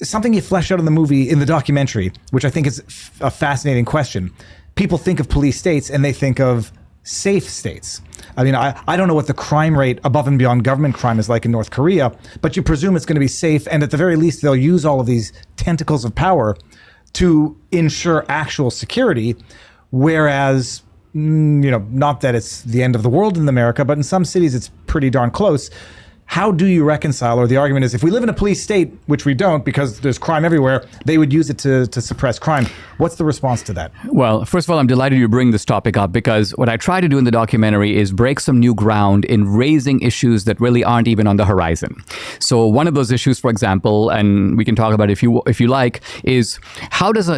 something you flesh out in the movie, in the documentary, which I think is a fascinating question. People think of police states and they think of safe states. I mean, I don't know what the crime rate above and beyond government crime is like in North Korea, but you presume it's going to be safe. And at the very least, they'll use all of these tentacles of power to ensure actual security. Whereas, not that it's the end of the world in America, but in some cities, it's pretty darn close. How do you reconcile, or the argument is if we live in a police state, which we don't because there's crime everywhere, they would use it to suppress crime. What's the response to that? Well, first of all, I'm delighted you bring this topic up because what I try to do in the documentary is break some new ground in raising issues that really aren't even on the horizon. So one of those issues, for example, and we can talk about it if you like, is how does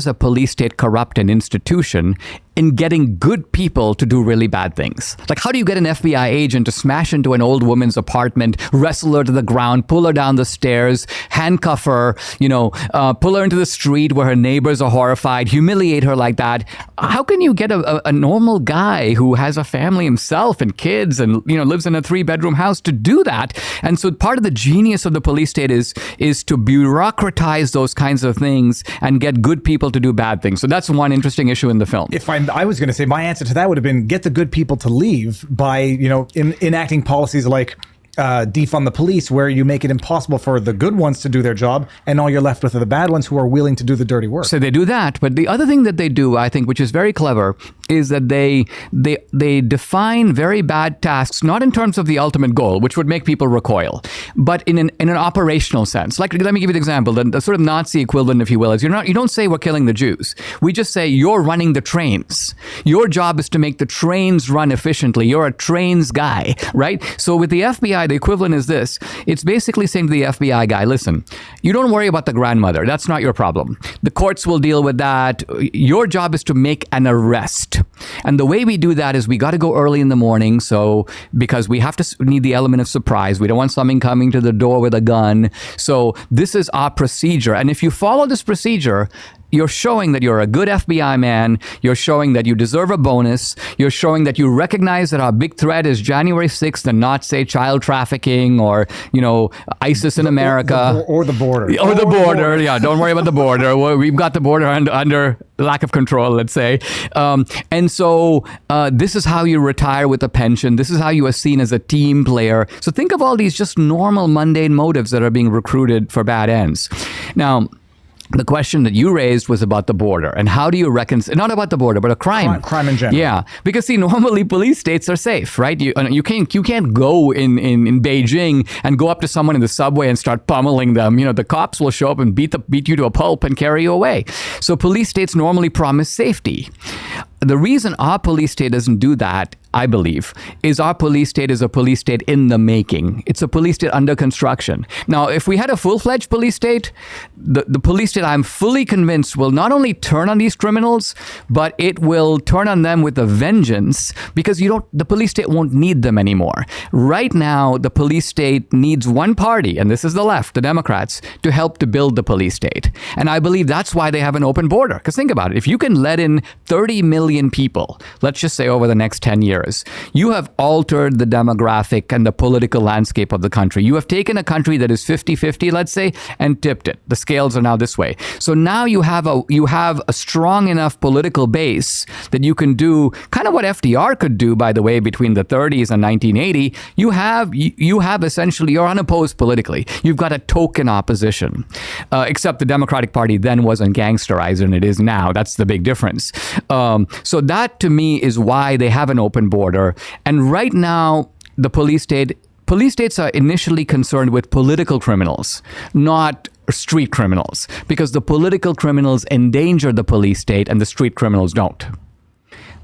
a police state corrupt an institution in getting good people to do really bad things? Like, how do you get an FBI agent to smash into an old woman's apartment, wrestle her to the ground, pull her down the stairs, handcuff her, pull her into the street where her neighbors are horrified, humiliate her like that? How can you get a normal guy who has a family himself and kids and, lives in a 3-bedroom house to do that? And so part of the genius of the police state is to bureaucratize those kinds of things and get good people to do bad things. So that's one interesting issue in the film. I was going to say my answer to that would have been get the good people to leave by, enacting policies like defund the police, where you make it impossible for the good ones to do their job, and all you're left with are the bad ones who are willing to do the dirty work. So they do that, but the other thing that they do, I think, which is very clever, is that they define very bad tasks, not in terms of the ultimate goal, which would make people recoil, but in an operational sense. Like, let me give you an example. The sort of Nazi equivalent, if you will, is you don't say we're killing the Jews. We just say you're running the trains. Your job is to make the trains run efficiently. You're a trains guy, right? So with the FBI, the equivalent is this. It's basically saying to the FBI guy, listen, you don't worry about the grandmother. That's not your problem. The courts will deal with that. Your job is to make an arrest. And the way we do that is we got to go early in the morning. So because we have to need the element of surprise. We don't want someone coming to the door with a gun. So this is our procedure. And if you follow this procedure, you're showing that you're a good FBI man. You're showing that you deserve a bonus. You're showing that you recognize that our big threat is January 6th and not, say, child trafficking or, ISIS in America. Or the border. Or the border. Yeah, don't worry about the border. We've got the border under lack of control, let's say. And so this is how you retire with a pension. This is how you are seen as a team player. So think of all these just normal, mundane motives that are being recruited for bad ends. Now, the question that you raised was about the border and how do you reconcile, not about the border, but a crime. Crime in general. Yeah, because see, normally police states are safe, right? You can't go in Beijing and go up to someone in the subway and start pummeling them. The cops will show up and beat you to a pulp and carry you away. So police states normally promise safety. The reason our police state doesn't do that, I believe, is our police state is a police state in the making. It's a police state under construction. Now, if we had a full-fledged police state, the police state, I'm fully convinced, will not only turn on these criminals, but it will turn on them with a vengeance because the police state won't need them anymore. Right now, the police state needs one party, and this is the left, the Democrats, to help to build the police state. And I believe that's why they have an open border. Because think about it. If you can let in 30 million people, let's just say over the next 10 years, you have altered the demographic and the political landscape of the country. You have taken a country that is 50-50, let's say, and tipped it. The scales are now this way. So now you have a strong enough political base that you can do kind of what FDR could do, by the way, between the 30s and 1980. You have essentially, you're unopposed politically. You've got a token opposition, except the Democratic Party then wasn't gangsterized and it is now. That's the big difference. So that to me is why they have an open border. And right now, the police states are initially concerned with political criminals, not street criminals, because the political criminals endanger the police state and the street criminals don't.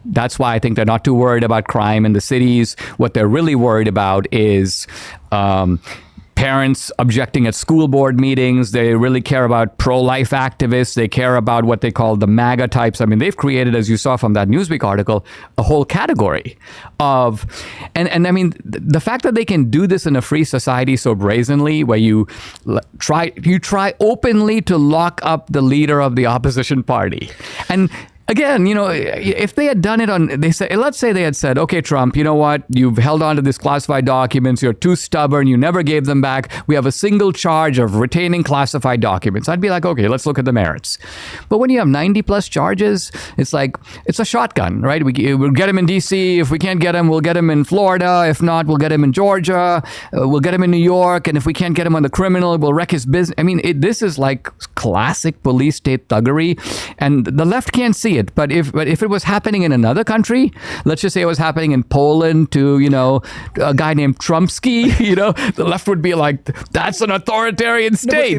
That's why I think they're not too worried about crime in the cities. What they're really worried about is parents objecting at school board meetings. They really care about pro-life activists. They care about what they call the MAGA types. I mean, they've created, as you saw from that Newsweek article, a whole category of, and I mean, the fact that they can do this in a free society so brazenly, where you try openly to lock up the leader of the opposition party. And again, if they had done it let's say they had said, okay, Trump, you know what? You've held on to these classified documents. You're too stubborn. You never gave them back. We have a single charge of retaining classified documents. I'd be like, okay, let's look at the merits. But when you have 90 plus charges, it's like, it's a shotgun, right? We'll get him in DC. If we can't get him, we'll get him in Florida. If not, we'll get him in Georgia. We'll get him in New York. And if we can't get him on the criminal, we'll wreck his business. I mean, this is like classic police state thuggery. And the left can't see it. But if it was happening in another country, let's just say it was happening in Poland to, a guy named Trumpsky, the left would be like, that's an authoritarian state.